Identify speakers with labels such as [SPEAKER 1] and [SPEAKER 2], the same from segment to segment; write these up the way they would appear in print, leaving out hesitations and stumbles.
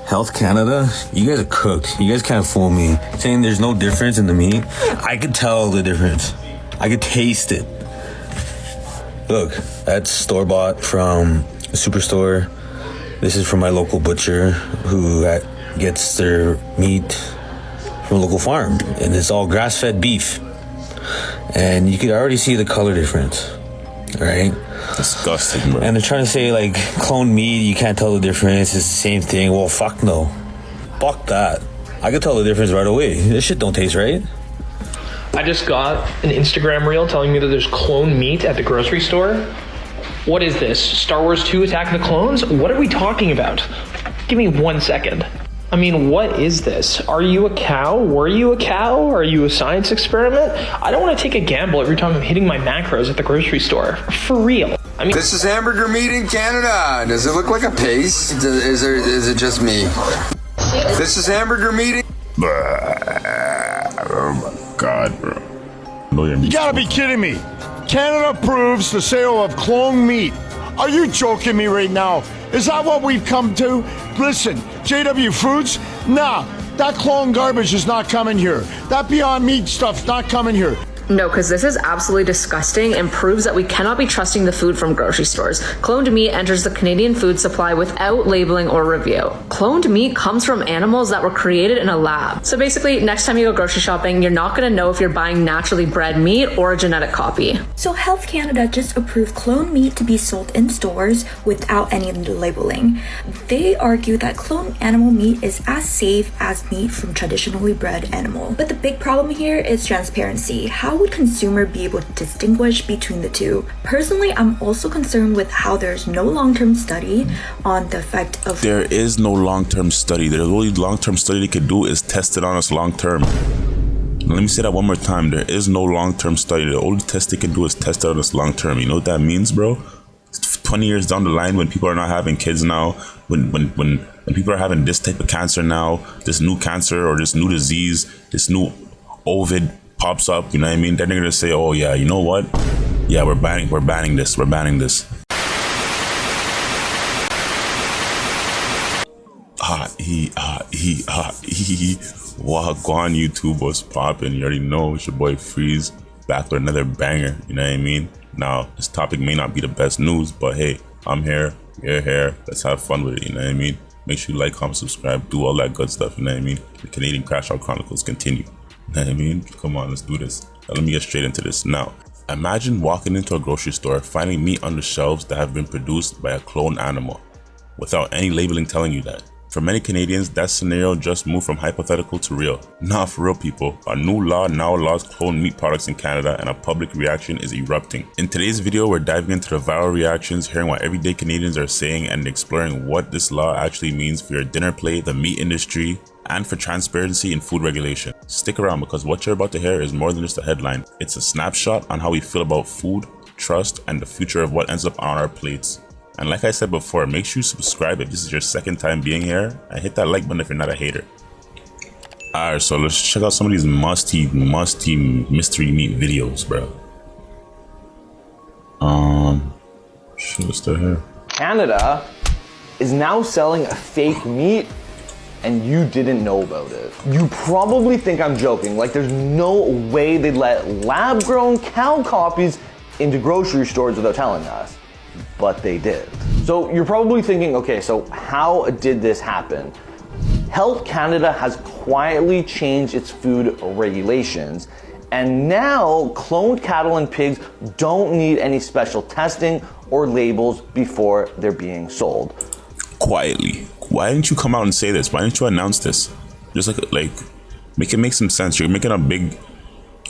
[SPEAKER 1] Health Canada, you guys are cooked. You guys can't fool me. Saying there's no difference in the meat. I could tell the difference. I could taste it. Look, that's store-bought from a superstore. This is from my local butcher who gets their meat from a local farm. And it's all grass-fed beef. And you can already see the color difference, right?
[SPEAKER 2] Disgusting, bro.
[SPEAKER 1] And they're trying to say, like, cloned meat, you can't tell the difference, it's the same thing. Well, fuck no. Fuck that. I can tell the difference right away. This shit don't taste right.
[SPEAKER 3] I just got an Instagram reel telling me that there's clone meat at the grocery store. What is this? Star Wars 2 Attack of the Clones? What are we talking about? Give me 1 second. I mean, what is this? Are you a cow? Were you a cow? Are you a science experiment? I don't want to take a gamble every time I'm hitting my macros at the grocery store. For real. I mean,
[SPEAKER 4] this is hamburger meat in Canada. Does it look like a paste? Is it just me? This is hamburger meat.
[SPEAKER 2] Oh my God, bro.
[SPEAKER 5] You gotta be kidding me. Canada approves the sale of cloned meat. Are you joking me right now? Is that what we've come to? Listen, JW Foods, nah, that clone garbage is not coming here. That Beyond Meat stuff's not coming here.
[SPEAKER 6] No, because this is absolutely disgusting and proves that we cannot be trusting the food from grocery stores. Cloned meat enters the Canadian food supply without labeling or review. Cloned meat comes from animals that were created in a lab. So basically, next time you go grocery shopping, you're not going to know if you're buying naturally bred meat or a genetic copy.
[SPEAKER 7] So Health Canada just approved cloned meat to be sold in stores without any labeling. They argue that cloned animal meat is as safe as meat from traditionally bred animal. But the big problem here is transparency. How would consumer be able to distinguish between the two? Personally, I'm also concerned with how there's no long-term study on the effect of...
[SPEAKER 2] There is no long-term study. The only long-term study they could do is test it on us long-term. Let me say that one more time. There is no long-term study. The only test they can do is test it on us long-term. You know what that means, bro? 20 years down the line, when people are not having kids now, when people are having this type of cancer now, this new cancer or this new disease, this new Ovid pops up, you know what I mean? Then they're gonna say, oh yeah, you know what? Yeah, we're banning this. Wagwan YouTube was popping. You already know it's your boy Freeze back with another banger, you know what I mean? Now, this topic may not be the best news, but hey, I'm here, you're here, let's have fun with it, you know what I mean? Make sure you like, comment, subscribe, do all that good stuff, you know what I mean? The Canadian Crash Out Chronicles continue. You know what I mean? Come on, let's do this. Now, let me get straight into this. Now, imagine walking into a grocery store, finding meat on the shelves that have been produced by a cloned animal, without any labeling telling you that. For many Canadians, that scenario just moved from hypothetical to real. Nah, for real people, a new law now allows cloned meat products in Canada and a public reaction is erupting. In today's video, we're diving into the viral reactions, hearing what everyday Canadians are saying and exploring what this law actually means for your dinner plate, the meat industry, and for transparency in food regulation. Stick around because what you're about to hear is more than just a headline. It's a snapshot on how we feel about food, trust, and the future of what ends up on our plates. And like I said before, make sure you subscribe if this is your second time being here, and hit that like button if you're not a hater. Alright, so let's check out some of these musty mystery meat videos, bro. Should start here.
[SPEAKER 8] Canada is now selling a fake meat and you didn't know about it. You probably think I'm joking, like there's no way they'd let lab-grown cow copies into grocery stores without telling us. But they did. So you're probably thinking, okay, so how did this happen? Health Canada has quietly changed its food regulations, and now cloned cattle and pigs don't need any special testing or labels before they're being sold.
[SPEAKER 2] Quietly. Why didn't you come out and say this? Why didn't you announce this? Just like make it make some sense. You're making a big,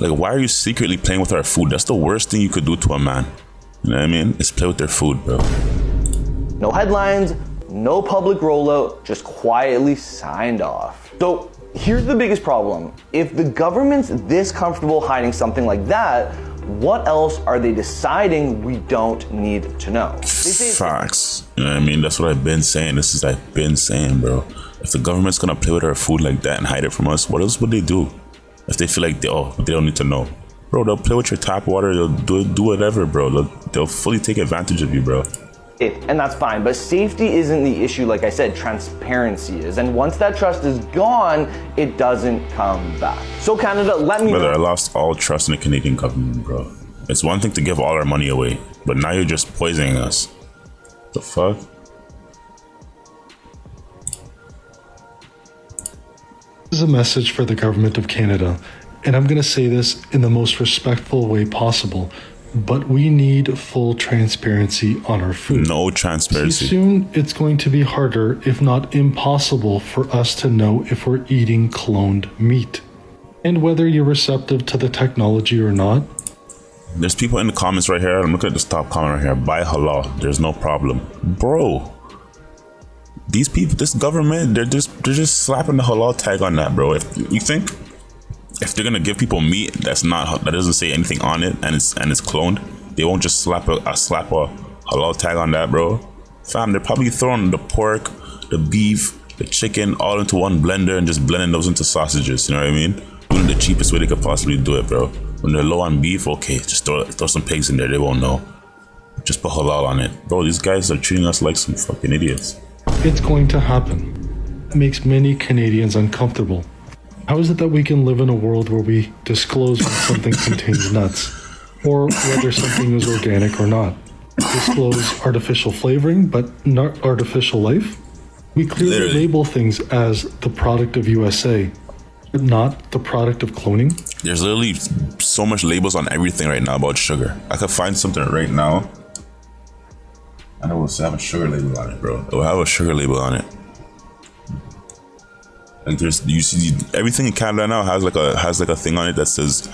[SPEAKER 2] like, why are you secretly playing with our food? That's the worst thing you could do to a man. You know what I mean? Is play with their food, bro.
[SPEAKER 8] No headlines, no public rollout, just quietly signed off. So here's the biggest problem. If the government's this comfortable hiding something like that, what else are they deciding we don't need to know?
[SPEAKER 2] Facts. You know what I mean? That's what I've been saying. This is I've been saying, bro. If the government's gonna play with our food like that and hide it from us, what else would they do? If they feel like they don't need to know. Bro, they'll play with your tap water, they'll do whatever, bro. They'll fully take advantage of you, bro.
[SPEAKER 8] And that's fine, but safety isn't the issue. Like I said, transparency is, and once that trust is gone, it doesn't come back. So Canada, let me
[SPEAKER 2] Brother,
[SPEAKER 8] know.
[SPEAKER 2] I lost all trust in the Canadian government, bro. It's one thing to give all our money away, but now you're just poisoning us. The fuck?
[SPEAKER 9] This is a message for the government of Canada, and I'm going to say this in the most respectful way possible, but we need full transparency on our food.
[SPEAKER 2] No transparency.
[SPEAKER 9] Soon it's going to be harder, if not impossible, for us to know if we're eating cloned meat. And whether you're receptive to the technology or not.
[SPEAKER 2] There's people in the comments right here. I'm looking at this top comment right here. Buy halal. There's no problem. Bro. These people, this government, they're just slapping the halal tag on that, bro. If you think if they're gonna give people meat that doesn't say anything on it and it's cloned, they won't just slap a halal tag on that, bro. Fam, they're probably throwing the pork, the beef, the chicken all into one blender and just blending those into sausages. You know what I mean? Doing it the cheapest way they could possibly do it, bro. When they're low on beef, okay, just throw some pigs in there. They won't know. Just put halal on it, bro. These guys are treating us like some fucking idiots.
[SPEAKER 9] It's going to happen. It makes many Canadians uncomfortable. How is it that we can live in a world where we disclose when something contains nuts, or whether something is organic or not? Disclose artificial flavoring, but not artificial life? We clearly label things as the product of USA, but not the product of cloning.
[SPEAKER 2] There's literally so much labels on everything right now about sugar. I could find something right now. I know we'll have a sugar label on it, bro. It will have a sugar label on it. Like you see everything in Canada now has like a thing on it that says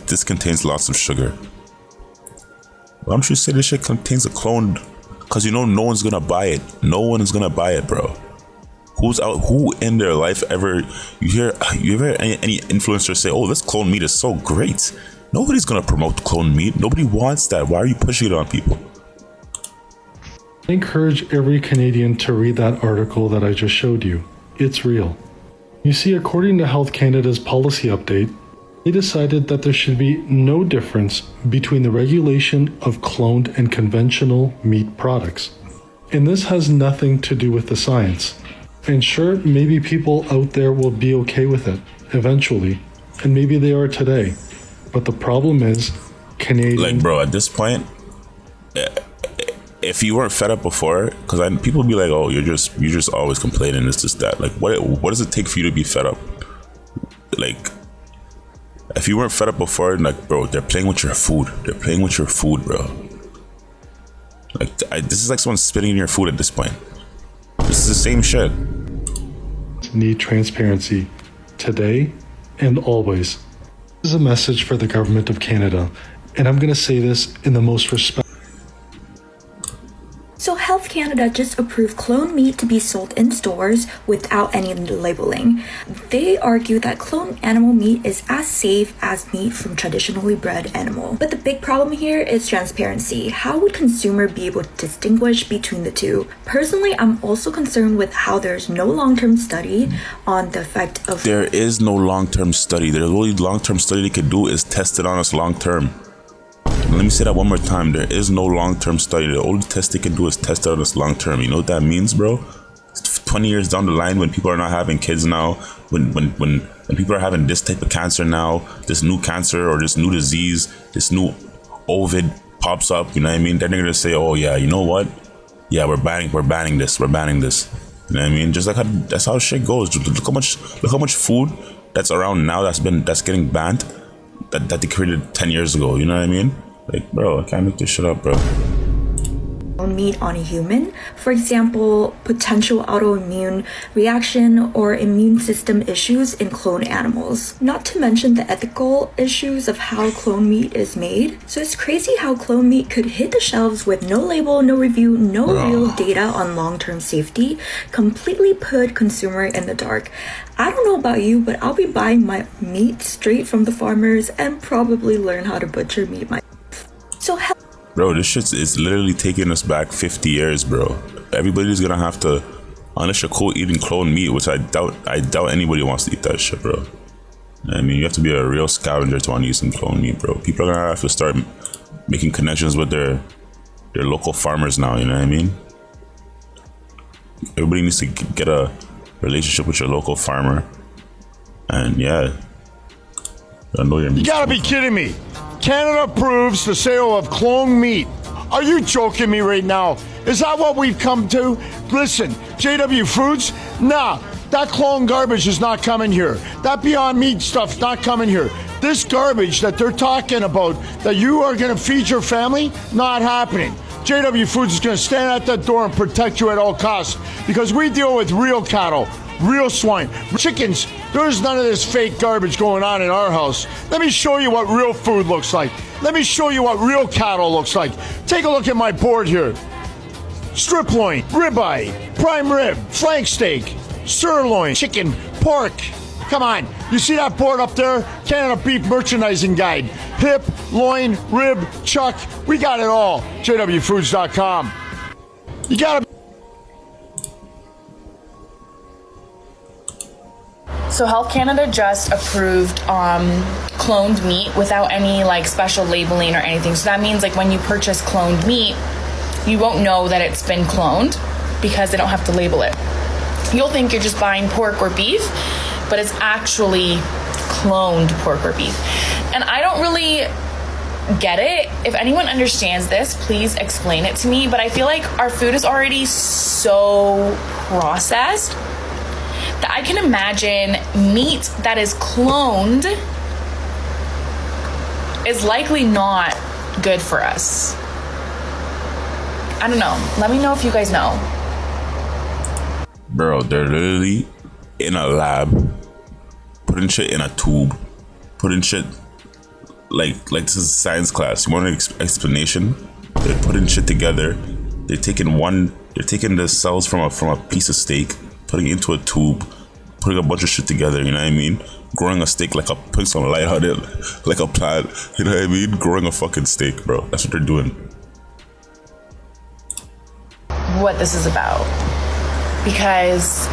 [SPEAKER 2] this contains lots of sugar. Why don't you say this shit contains a cloned? Cause you know no one's gonna buy it. No one is gonna buy it, bro. Who in their life ever you ever any influencer say, oh, this clone meat is so great? Nobody's gonna promote clone meat. Nobody wants that. Why are you pushing it on people?
[SPEAKER 9] I encourage every Canadian to read that article that I just showed you. It's real. You see, according to Health Canada's policy update, they decided that there should be no difference between the regulation of cloned and conventional meat products. And this has nothing to do with the science. And sure, maybe people out there will be okay with it eventually, and maybe they are today. But the problem is, Canadian.
[SPEAKER 2] Like, bro, at this point, if you weren't fed up before, because people be like, oh, you're just always complaining, it's just that. Like, what does it take for you to be fed up? Like, if you weren't fed up before, like, bro, they're playing with your food. They're playing with your food, bro. Like, this is like someone spitting in your food at this point. This is the same shit.
[SPEAKER 9] Need transparency today and always. This is a message for the government of Canada, and I'm going to say this in the most respect.
[SPEAKER 7] So Health Canada just approved cloned meat to be sold in stores without any labeling. They argue that cloned animal meat is as safe as meat from traditionally bred animal. But the big problem here is transparency. How would consumer be able to distinguish between the two? Personally, I'm also concerned with how there's no long-term study on the effect of...
[SPEAKER 2] There is no long-term study. The only long-term study they could do is test it on us long-term. Let me say that one more time. There is no long-term study. The only test they can do is test out this long-term. You know what that means, bro? 20 years down the line, when people are not having kids now, when people are having this type of cancer now, this new cancer or this new disease, this new Ovid pops up, you know what I mean? Then they're gonna say, oh yeah, you know what? Yeah, we're banning this. You know what I mean? Just like that's how shit goes. Look how much food that's around now that's getting banned that they created 10 years ago. You know what I mean? Like, bro, I can't make this shit up, bro.
[SPEAKER 7] Meat on a human, for example, potential autoimmune reaction or immune system issues in cloned animals. Not to mention the ethical issues of how cloned meat is made. So it's crazy how cloned meat could hit the shelves with no label, no review, no real data on long-term safety, completely put consumer in the dark. I don't know about you, but I'll be buying my meat straight from the farmers and probably learn how to butcher meat myself. So
[SPEAKER 2] bro, this shit is literally taking us back 50 years, bro. Everybody's gonna have to, unless you're cool eating cloned meat, which I doubt anybody wants to eat that shit, bro. I mean, you have to be a real scavenger to want to eat some cloned meat, bro. People are gonna have to start making connections with their they're local farmers now. You know what I mean? Everybody needs to get a relationship with your local farmer, and yeah, I know you're.
[SPEAKER 5] You gotta be kidding me! Canada approves the sale of cloned meat. Are you joking me right now? Is that what we've come to? Listen, JW Foods, nah, that clone garbage is not coming here. That Beyond Meat stuff's not coming here. This garbage that they're talking about, that you are gonna feed your family, not happening. JW Foods is gonna stand at that door and protect you at all costs, because we deal with real cattle, real swine, chickens. There's none of this fake garbage going on in our house. Let me show you what real food looks like. Let me show you what real cattle looks like. Take a look at my board here. Strip loin, ribeye, prime rib, flank steak, sirloin, chicken, pork. Come on, you see that board up there? Canada Beef Merchandising Guide. Hip, loin, rib, chuck, we got it all. JWFoods.com. You gotta.
[SPEAKER 10] So Health Canada just approved cloned meat without any like special labeling or anything. So that means like when you purchase cloned meat, you won't know that it's been cloned because they don't have to label it. You'll think you're just buying pork or beef, but it's actually cloned pork or beef. And I don't really get it. If anyone understands this, please explain it to me. But I feel like our food is already so processed that I can imagine meat that is cloned is likely not good for us. I don't know. Let me know if you guys know.
[SPEAKER 2] Bro, they're literally in a lab, putting shit in a tube, putting shit like this is science class. You want an explanation? They're putting shit together. They're taking the cells from a piece of steak, putting it into a tube, putting a bunch of shit together, you know what I mean? Growing a steak putting some light on it, like a plant, you know what I mean? Growing a fucking steak, bro. That's what they're doing.
[SPEAKER 10] What this is about, because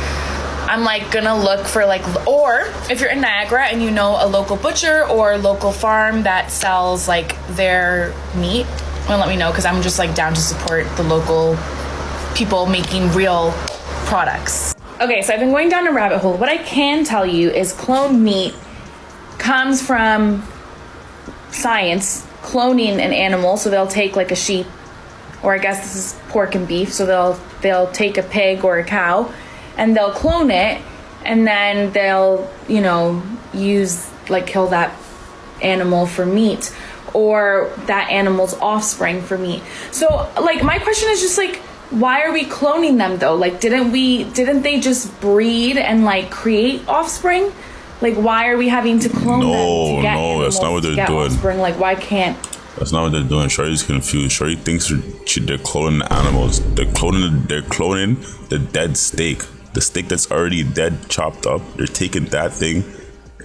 [SPEAKER 10] I'm like gonna look for or if you're in Niagara and you know a local butcher or local farm that sells like their meat, well, let me know, because I'm just like down to support the local people making real products. Okay, so I've been going down a rabbit hole. What I can tell you is cloned meat comes from science, cloning an animal. So they'll take like a sheep, or I guess this is pork and beef. So they'll take a pig or a cow and they'll clone it, and then they'll, use kill that animal for meat, or that animal's offspring for meat. So my question is just why are we cloning them though? Didn't they just breed and create offspring? Why are we having to clone them to get
[SPEAKER 2] No, that's not what they're doing.
[SPEAKER 10] Offspring? Why can't?
[SPEAKER 2] That's not what they're doing. Shorty's confused. Shorty thinks they're cloning the animals. They're cloning the dead steak. The steak that's already dead, chopped up. They're taking that thing,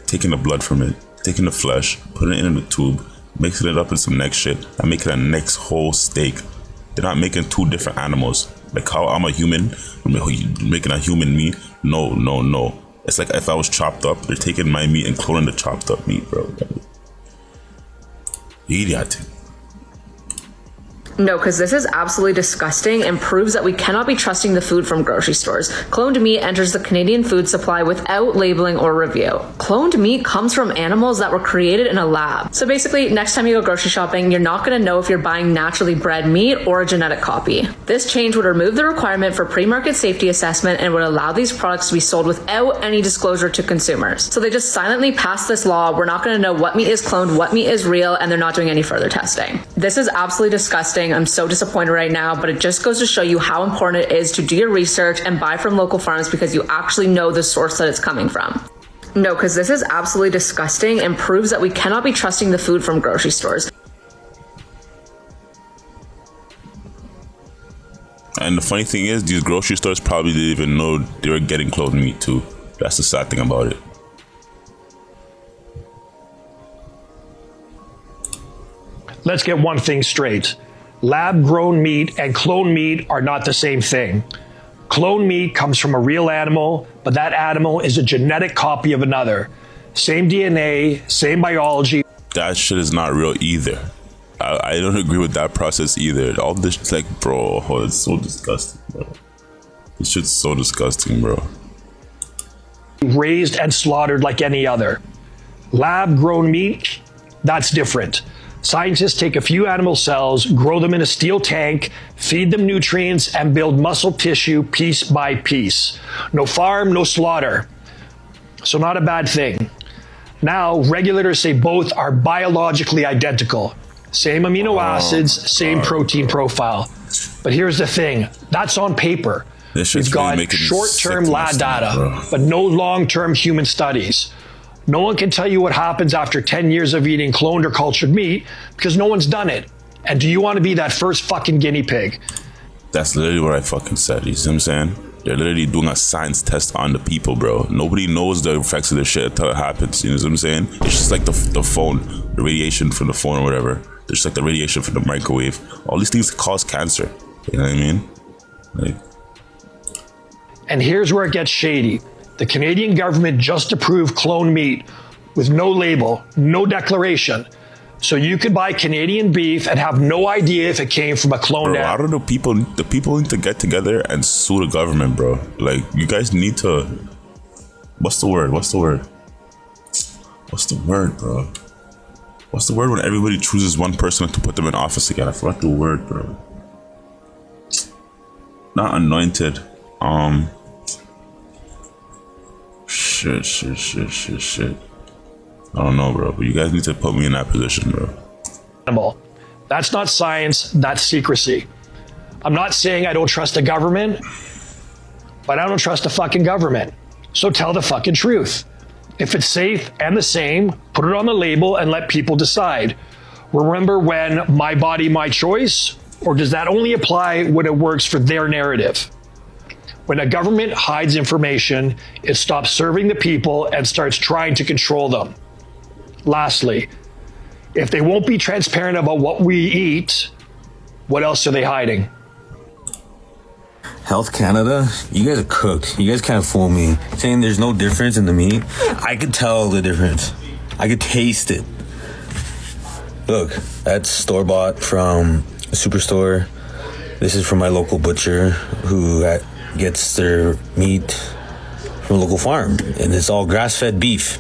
[SPEAKER 2] taking the blood from it, taking the flesh, putting it in the tube, mixing it up in some next shit, and making a next whole steak. They're not making two different animals. Like how I'm a human, making a human meat. No. It's like if I was chopped up, they're taking my meat and cloning the chopped up meat, bro. Idiot.
[SPEAKER 6] No, because this is absolutely disgusting and proves that we cannot be trusting the food from grocery stores. Cloned meat enters the Canadian food supply without labeling or review. Cloned meat comes from animals that were created in a lab. So basically, next time you go grocery shopping, you're not going to know if you're buying naturally bred meat or a genetic copy. This change would remove the requirement for pre-market safety assessment and would allow these products to be sold without any disclosure to consumers. So they just silently passed this law. We're not going to know what meat is cloned, what meat is real, and they're not doing any further testing. This is absolutely disgusting. I'm so disappointed right now, but it just goes to show you how important it is to do your research and buy from local farms because you actually know the source that it's coming from. No, because this is absolutely disgusting and proves that we cannot be trusting the food from grocery stores.
[SPEAKER 2] And the funny thing is, these grocery stores probably didn't even know they were getting cloned meat too. That's the sad thing about it.
[SPEAKER 11] Let's get one thing straight. Lab-grown meat and cloned meat are not the same thing. Cloned meat comes from a real animal, but that animal is a genetic copy of another. Same DNA, same biology.
[SPEAKER 2] That shit is not real either. I don't agree with that process either. All this, it's like, bro, oh, it's so disgusting, bro. This shit's so disgusting, bro.
[SPEAKER 11] Raised and slaughtered like any other. Lab-grown meat, that's different. Scientists take a few animal cells, grow them in a steel tank, feed them nutrients, and build muscle tissue piece by piece. No farm, no slaughter. So not a bad thing. Now, regulators say both are biologically identical. Same amino acids, same protein profile. But here's the thing, that's on paper. We've got short-term lab data, but no long-term human studies. No one can tell you what happens after 10 years of eating cloned or cultured meat because no one's done it. And do you want to be that first fucking guinea pig?
[SPEAKER 2] That's literally what I fucking said. You see what I'm saying? They're literally doing a science test on the people, bro. Nobody knows the effects of this shit until it happens. You know what I'm saying? It's just like the phone, the radiation from the phone or whatever. It's just like the radiation from the microwave. All these things cause cancer. You know what I mean? Like.
[SPEAKER 11] And here's where it gets shady. The Canadian government just approved cloned meat with no label, no declaration. So you could buy Canadian beef and have no idea if it came from a cloned
[SPEAKER 2] animal. I don't know, the people need to get together and sue the government, bro. Like, you guys need to, what's the word, bro? What's the word when everybody chooses one person to put them in office again? I forgot the word, bro. Not anointed. Shit. I don't know, bro, but you guys need to put me in that position, bro.
[SPEAKER 11] Animal. That's not science, that's secrecy. I'm not saying I don't trust the government, but I don't trust the fucking government. So tell the fucking truth. If it's safe and the same, put it on the label and let people decide. Remember when my body, my choice? Or does that only apply when it works for their narrative? When a government hides information, it stops serving the people and starts trying to control them. Lastly, if they won't be transparent about what we eat, what else are they hiding?
[SPEAKER 1] Health Canada, you guys are cooked. You guys can't fool me. Saying there's no difference in the meat, I could tell the difference. I could taste it. Look, that's store-bought from a superstore. This is from my local butcher who gets their meat from a local farm, and it's all grass-fed beef.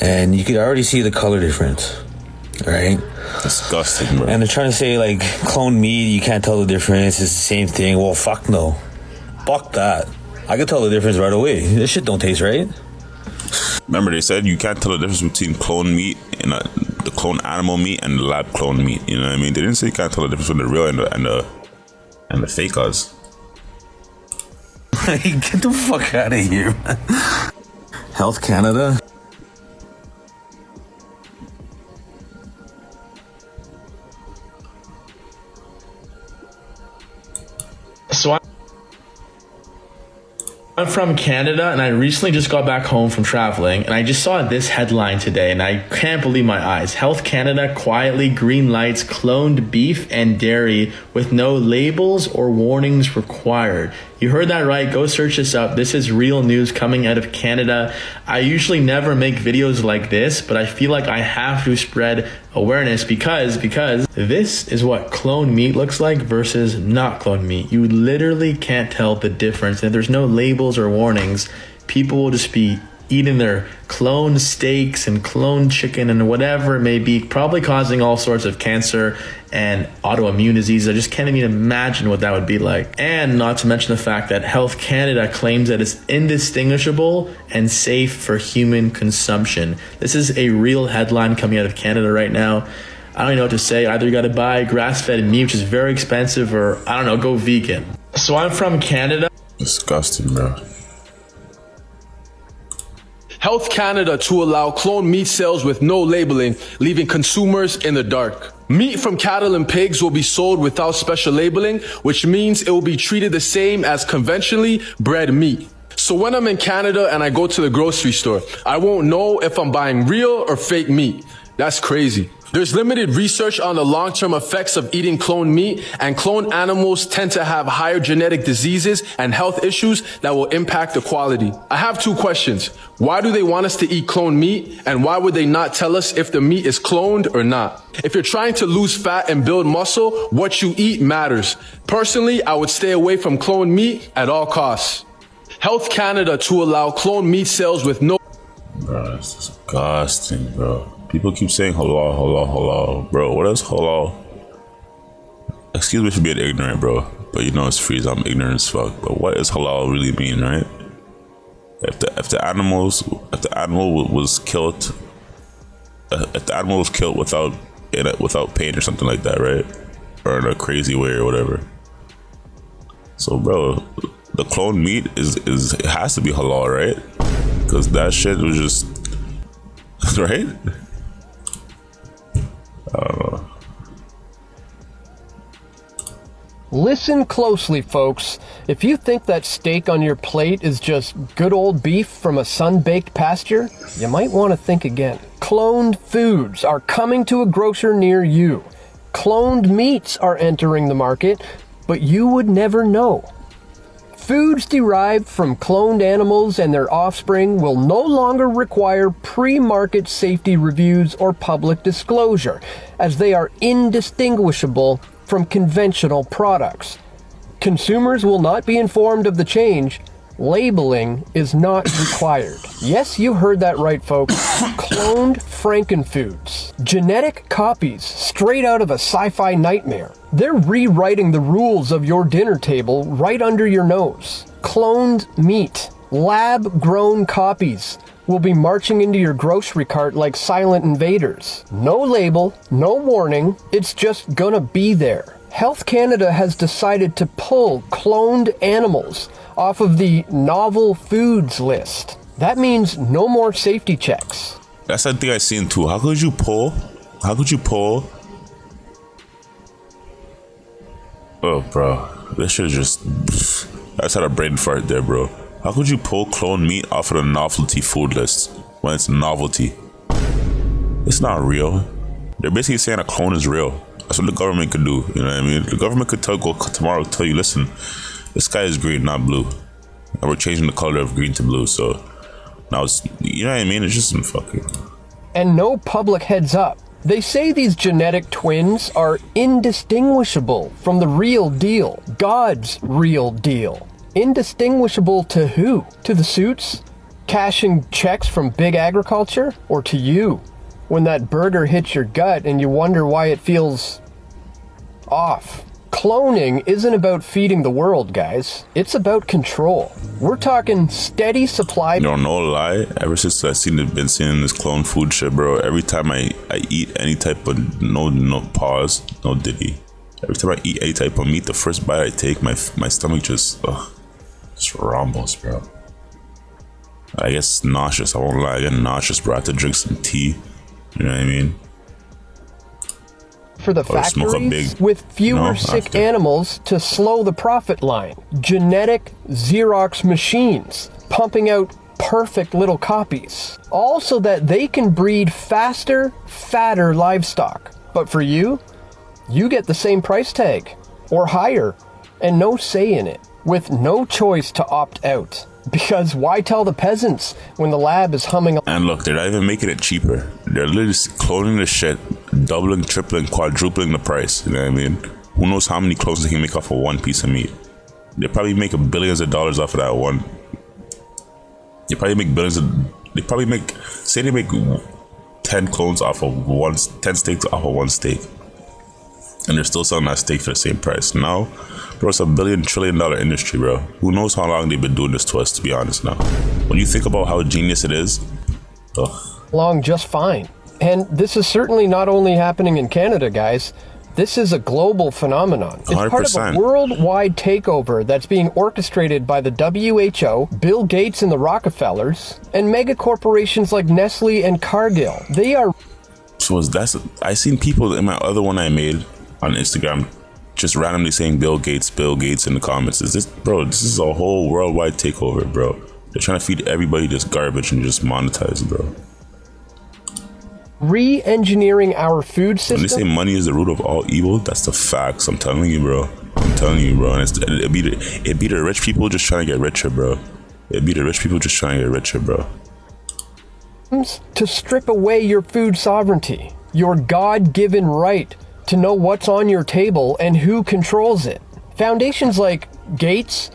[SPEAKER 1] And you could already see the color difference, right?
[SPEAKER 2] Disgusting, bro.
[SPEAKER 1] And they're trying to say, like, cloned meat, you can't tell the difference, it's the same thing. Well, fuck no. Fuck that. I could tell the difference right away. This shit don't taste right.
[SPEAKER 2] Remember, they said you can't tell the difference between cloned meat and the cloned animal meat and the lab cloned meat. You know what I mean? They didn't say you can't tell the difference between the real and the fake us.
[SPEAKER 1] Get the fuck out of here, man. Health Canada.
[SPEAKER 3] So I'm from Canada, and I recently just got back home from traveling, and I just saw this headline today, and I can't believe my eyes. Health Canada quietly green lights cloned beef and dairy with no labels or warnings required. You heard that right. Go search this up. This is real news coming out of Canada. I usually never make videos like this, but I feel like I have to spread awareness because this is what cloned meat looks like versus not cloned meat. You literally can't tell the difference. If there's no labels or warnings, people will just be eating their cloned steaks and cloned chicken and whatever it may be, probably causing all sorts of cancer and autoimmune disease. I just can't even imagine what that would be like. And not to mention the fact that Health Canada claims that it's indistinguishable and safe for human consumption. This is a real headline coming out of Canada right now. I don't even know what to say. Either you got to buy grass-fed meat, which is very expensive, or I don't know, go vegan. So I'm from Canada.
[SPEAKER 2] Disgusting, bro.
[SPEAKER 12] Health Canada to allow cloned meat sales with no labeling, leaving consumers in the dark. Meat from cattle and pigs will be sold without special labeling, which means it will be treated the same as conventionally bred meat. So when I'm in Canada and I go to the grocery store, I won't know if I'm buying real or fake meat. That's crazy. There's limited research on the long-term effects of eating cloned meat, and cloned animals tend to have higher genetic diseases and health issues that will impact the quality. I have two questions. Why do they want us to eat cloned meat? And why would they not tell us if the meat is cloned or not? If you're trying to lose fat and build muscle, what you eat matters. Personally, I would stay away from cloned meat at all costs. Health Canada to allow cloned meat sales with no...
[SPEAKER 2] Bro, that's disgusting, bro. People keep saying halal, halal, halal. Bro, what is halal? Excuse me for being ignorant, bro. But you know it's free, I'm ignorant as fuck. But what does halal really mean, right? If the animal was killed, if the animal was killed without pain or something like that, right? Or in a crazy way or whatever. So, bro, the cloned meat it has to be halal, right? Because that shit was just right. I don't know.
[SPEAKER 13] Listen closely, folks. If you think that steak on your plate is just good old beef from a sun-baked pasture, you might want to think again. Cloned foods are coming to a grocer near you. Cloned meats are entering the market, but you would never know. Foods derived from cloned animals and their offspring will no longer require pre-market safety reviews or public disclosure, as they are indistinguishable from conventional products. Consumers will not be informed of the change. Labeling is not required. Yes, you heard that right, folks. Cloned frankenfoods. Genetic copies straight out of a sci-fi nightmare. They're rewriting the rules of your dinner table right under your nose. Cloned meat. Lab-grown copies will be marching into your grocery cart like silent invaders. No label, no warning, it's just gonna be there. Health Canada has decided to pull cloned animals off of the novel foods list. That means no more safety checks.
[SPEAKER 2] That's the thing I seen too. How could you pull? Oh, bro, this shit is just... I just had a brain fart there, bro. How could you pull cloned meat off of the novelty food list when it's novelty? It's not real. They're basically saying a clone is real. That's what the government could do. You know what I mean? The government could go tomorrow tell you, listen, the sky is green, not blue, and we're changing the color of green to blue. So now it's, you know what I mean? It's just some fucking...
[SPEAKER 13] And no public heads up. They say these genetic twins are indistinguishable from the real deal, God's real deal. Indistinguishable to who? To the suits? Cashing checks from big agriculture? Or to you? When that burger hits your gut and you wonder why it feels off. Cloning isn't about feeding the world, guys. It's about control. We're talking steady supply.
[SPEAKER 2] You don't know, lie. Ever since I've been seeing this clone food shit, bro. Every time I eat any type of no pause, no diddy. Every time I eat any type of meat, the first bite I take, my stomach just rumbles, bro. I guess nauseous. I won't lie. I get nauseous, bro. I have to drink some tea. You know what I mean?
[SPEAKER 13] For the factories with fewer sick animals to slow the profit line. Genetic Xerox machines pumping out perfect little copies. All so that they can breed faster, fatter livestock. But for you get the same price tag or higher and no say in it, with no choice to opt out. Because why tell the peasants when the lab is humming?
[SPEAKER 2] And look, they're not even making it cheaper. They're literally cloning the shit, doubling, tripling, quadrupling the price. You know what I mean? Who knows how many clones they can make off of one piece of meat? They probably make billions of dollars off of that one. They probably make billions of... They probably make... Say they make 10 clones off of 10 steaks off of one steak. And they're still selling that steak for the same price. Now, bro, it's a $1 trillion industry, bro. Who knows how long they've been doing this to us, to be honest now. When you think about how genius it is,
[SPEAKER 13] along just fine. And this is certainly not only happening in Canada, guys. This is a global phenomenon. It's
[SPEAKER 2] 100%.
[SPEAKER 13] Part of a worldwide takeover that's being orchestrated by the WHO, Bill Gates and the Rockefellers, and mega corporations like Nestle and Cargill. They are...
[SPEAKER 2] So I seen people in my other one I made on Instagram just randomly saying Bill Gates in the comments. This is a whole worldwide takeover, bro. They're trying to feed everybody this garbage and just monetize it, bro.
[SPEAKER 13] re-engineering our food system.
[SPEAKER 2] When they say money is the root of all evil, that's the facts. I'm telling you, bro. I'm telling you, bro. And it'd be the rich people just trying to get richer, bro. It'd be the rich people just trying to get richer, bro.
[SPEAKER 13] To strip away your food sovereignty, your God-given right to know what's on your table and who controls it. Foundations like Gates,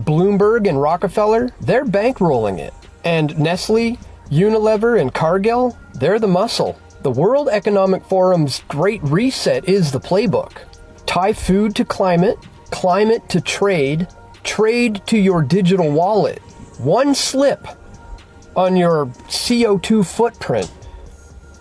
[SPEAKER 13] Bloomberg, and Rockefeller, they're bankrolling it. And Nestle, Unilever, and Cargill, they're the muscle. The World Economic Forum's Great Reset is the playbook. Tie food to climate, climate to trade, trade to your digital wallet. One slip on your CO2 footprint,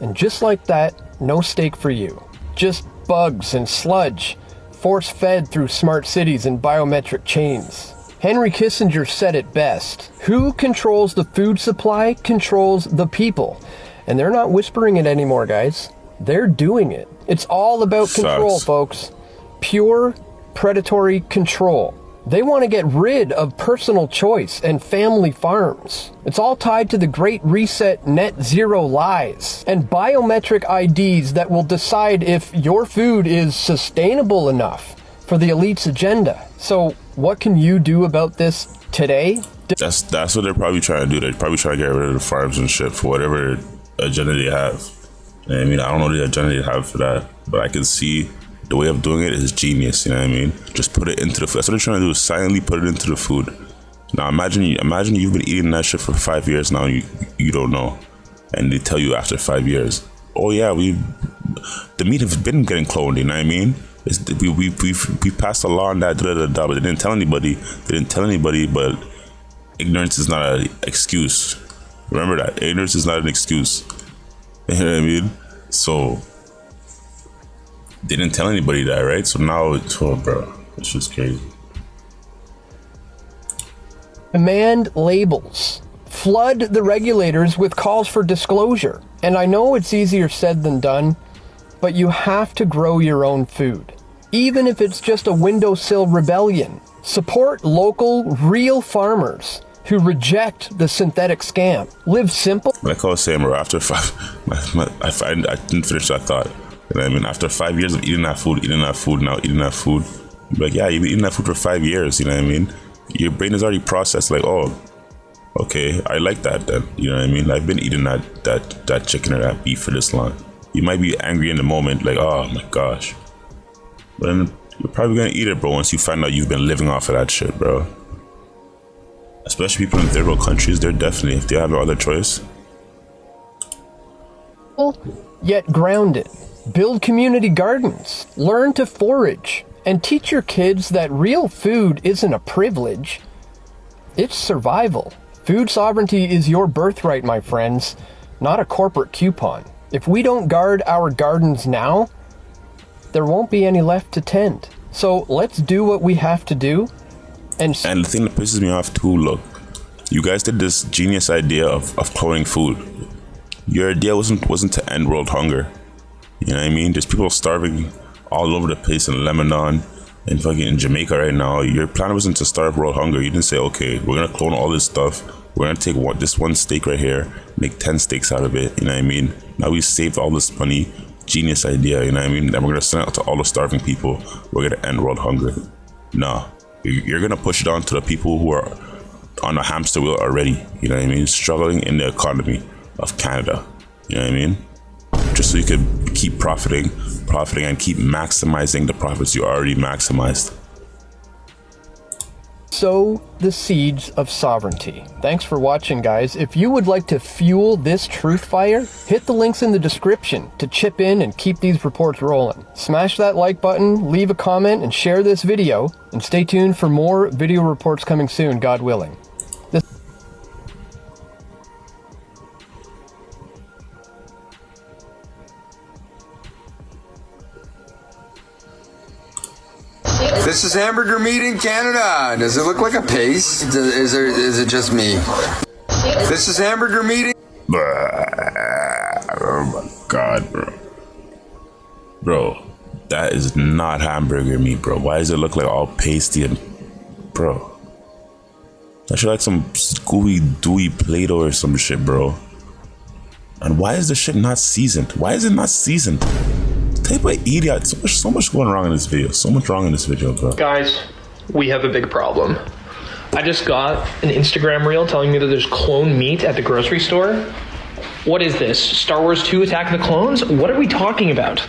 [SPEAKER 13] and just like that, no steak for you. Just bugs and sludge, force-fed through smart cities and biometric chains. Henry Kissinger said it best. Who controls the food supply controls the people. And they're not whispering it anymore, guys. They're doing it. It's all about control, folks. Pure predatory control. They want to get rid of personal choice and family farms. It's all tied to the Great Reset net zero lies and biometric IDs that will decide if your food is sustainable enough for the elite's agenda. So what can you do about this today?
[SPEAKER 2] That's what they're probably trying to do. They're probably trying to get rid of the farms and shit for whatever agenda they have. I mean, I don't know the agenda they have for that, but I can see the way of doing it is genius, you know what I mean? Just put it into the food. That's what they're trying to do, is silently put it into the food. Now imagine you've been eating that shit for 5 years now, and you don't know. And they tell you after 5 years, oh yeah, the meat has been getting cloned, you know what I mean? We passed a law on that, but they didn't tell anybody. But ignorance is not an excuse. Remember that. Ignorance is not an excuse. You know what I mean? So they didn't tell anybody that, right? So now it's, oh, bro, it's just crazy.
[SPEAKER 13] Demand labels. Flood the regulators with calls for disclosure. And I know it's easier said than done, but you have to grow your own food. Even if it's just a windowsill rebellion. Support local, real farmers who reject the synthetic scam. Live simple.
[SPEAKER 2] Like I was saying, bro, after I didn't finish that thought. You know what I mean? After 5 years of eating that food, you're like, yeah, you've been eating that food for 5 years, you know what I mean? Your brain is already processed like, oh, okay, I like that then, you know what I mean? I've been eating that chicken or that beef for this long. You might be angry in the moment, like, oh my gosh. But then you're probably gonna eat it, bro, once you find out you've been living off of that shit, bro. Especially people in third world countries, they're definitely, if they have no other choice.
[SPEAKER 13] Yet grounded. Build community gardens, learn to forage, and teach your kids that real food isn't a privilege, it's survival. Food sovereignty is your birthright, my friends, not a corporate coupon. If we don't guard our gardens now, there won't be any left to tend. So let's do what we have to do. And
[SPEAKER 2] the thing that pisses me off too, look, you guys did this genius idea of cloning food. Your idea wasn't to end world hunger. You know what I mean? There's people starving all over the place in Lebanon and fucking in Jamaica right now. Your plan wasn't to starve world hunger. You didn't say, okay, we're gonna clone all this stuff. We're gonna take this one steak right here, make 10 steaks out of it. You know what I mean? Now we saved all this money. Genius idea. You know what I mean? And we're gonna send it out to all the starving people. We're gonna end world hunger. No, you're gonna push it on to the people who are on a hamster wheel already. You know what I mean? Struggling in the economy of Canada. You know what I mean? Just so you could keep profiting and keep maximizing the profits you already maximized.
[SPEAKER 13] Sow the seeds of sovereignty. Thanks for watching, guys. If you would like to fuel this truth fire, hit the links in the description to chip in and keep these reports rolling. Smash that like button, leave a comment, and share this video. And stay tuned for more video reports coming soon, God willing.
[SPEAKER 4] This is hamburger meat in Canada. Does it look like a paste? Is it just me? This is hamburger meat.
[SPEAKER 2] Oh my god, bro. Bro, that is not hamburger meat, bro. Why does it look like all pasty and, bro? That should like some Scooby-Dooey Play-Doh or some shit, bro. And why is the shit not seasoned? Why is it not seasoned? Type of idiot. So much going wrong in this video. So much wrong in this video, bro.
[SPEAKER 3] Guys, we have a big problem. I just got an Instagram reel telling me that there's clone meat at the grocery store. What is this? Star Wars 2 Attack of the Clones? What are we talking about?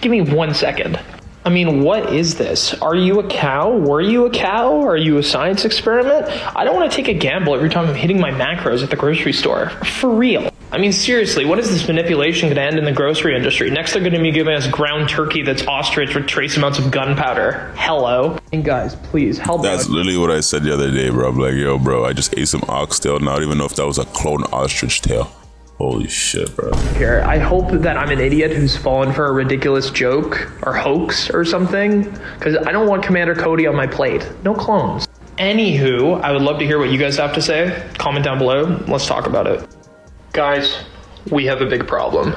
[SPEAKER 3] Give me 1 second. I mean, what is this? Are you a cow? Were you a cow? Are you a science experiment? I don't want to take a gamble every time I'm hitting my macros at the grocery store. For real. I mean, seriously, what is this manipulation going to end in the grocery industry? Next, they're going to be giving us ground turkey that's ostrich with trace amounts of gunpowder. Hello. And guys, please, help
[SPEAKER 2] That's literally what I said the other day, bro. I'm like, yo, bro, I just ate some oxtail. Now I don't even know if that was a clone ostrich tail. Holy shit, bro.
[SPEAKER 3] Here, I hope that I'm an idiot who's fallen for a ridiculous joke or hoax or something, because I don't want Commander Cody on my plate. No clones. Anywho, I would love to hear what you guys have to say. Comment down below. Let's talk about it. Guys, we have a big problem.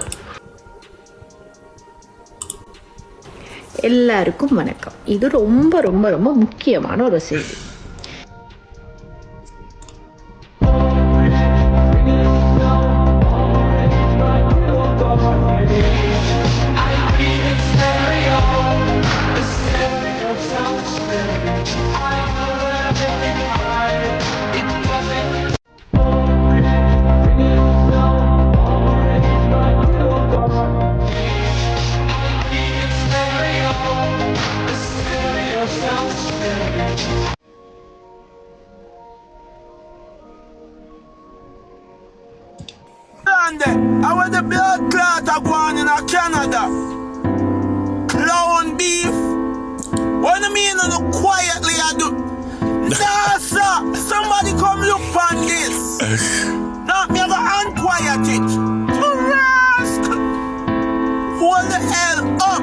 [SPEAKER 14] எல்லாருக்கும் வணக்கம். இது ரொம்ப ரொம்ப ரொம்ப முக்கியமான ஒரு செய்தி.
[SPEAKER 15] I want the blood clot of one in Canada. Clown beef. What do you mean on the quietly I do? Nah, sir. Somebody come look on this. No, me go unquiet it. Rascal. Hold the hell up.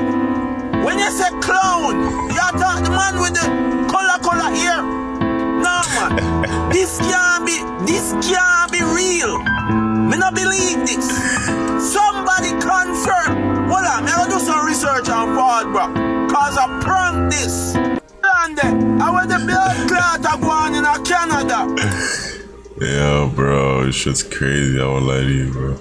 [SPEAKER 15] When you say clown, you talk the man with the color ear. No, man. This can't be real. Me not believe this. Somebody confirm. Hold on, me gonna do some research on Ford, bro. Cause I prank this. And I want the blood clot of one in Canada.
[SPEAKER 2] Yeah, bro, this shit's crazy. I won't lie to you, bro.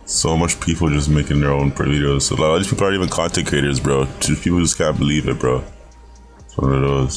[SPEAKER 2] So much people just making their own videos. So a lot of these people aren't even content creators, bro. People just can't believe it, bro. It's one of those.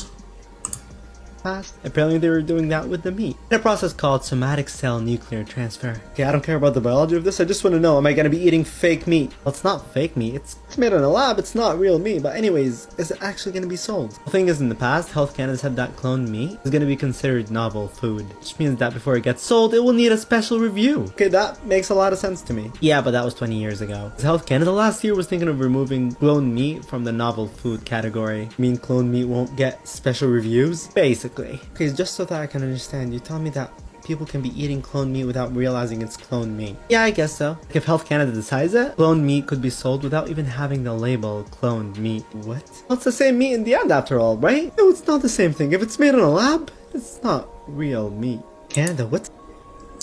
[SPEAKER 16] Apparently they were doing that with the meat in a process called somatic cell nuclear transfer. Okay, I don't care about the biology of this, I just want to know, am I going to be eating fake meat? Well, it's not fake meat, it's made in a lab, it's not real meat, but anyways, is it actually going to be sold? The thing is, in the past, Health Canada said that cloned meat is going to be considered novel food, which means that before it gets sold, it will need a special review. Okay, that makes a lot of sense to me. Yeah, but that was 20 years ago. Health Canada last year was thinking of removing cloned meat from the novel food category. I mean, cloned meat won't get special reviews? Basically. Okay, just so that I can understand, you tell me that people can be eating cloned meat without realizing it's cloned meat. Yeah, I guess so. If Health Canada decides that, cloned meat could be sold without even having the label cloned meat. What? Well, it's the same meat in the end after all, right? No, it's not the same thing. If it's made in a lab, it's not real meat. Canada, what?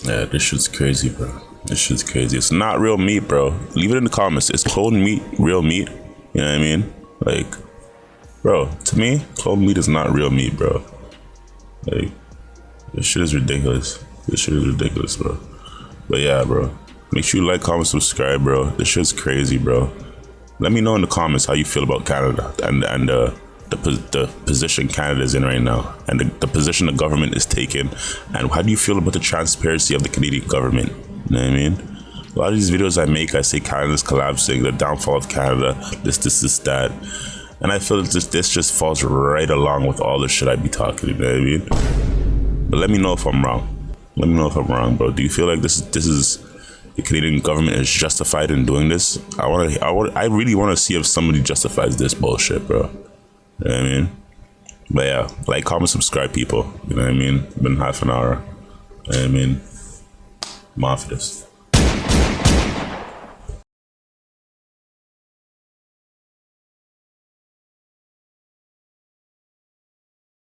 [SPEAKER 2] Yeah, this shit's crazy, bro. This shit's crazy. It's not real meat, bro. Leave it in the comments. Is cloned meat real meat? You know what I mean? Like, bro, to me, cloned meat is not real meat, bro. Like, this shit is ridiculous. This shit is ridiculous, bro. But yeah, bro. Make sure you like, comment, subscribe, bro. This shit's crazy, bro. Let me know in the comments how you feel about Canada and the position Canada is in right now, and the position the government is taking, and how do you feel about the transparency of the Canadian government? You know what I mean? A lot of these videos I make, I say Canada's collapsing, the downfall of Canada, this, that. And I feel that this just falls right along with all the shit I be talking, you know what I mean? But let me know if I'm wrong. Let me know if I'm wrong, bro. Do you feel like this is the Canadian government is justified in doing this? I really want to see if somebody justifies this bullshit, bro. You know what I mean? But yeah, like, comment, subscribe, people. You know what I mean? Been half an hour. You know what I mean? I'm off this.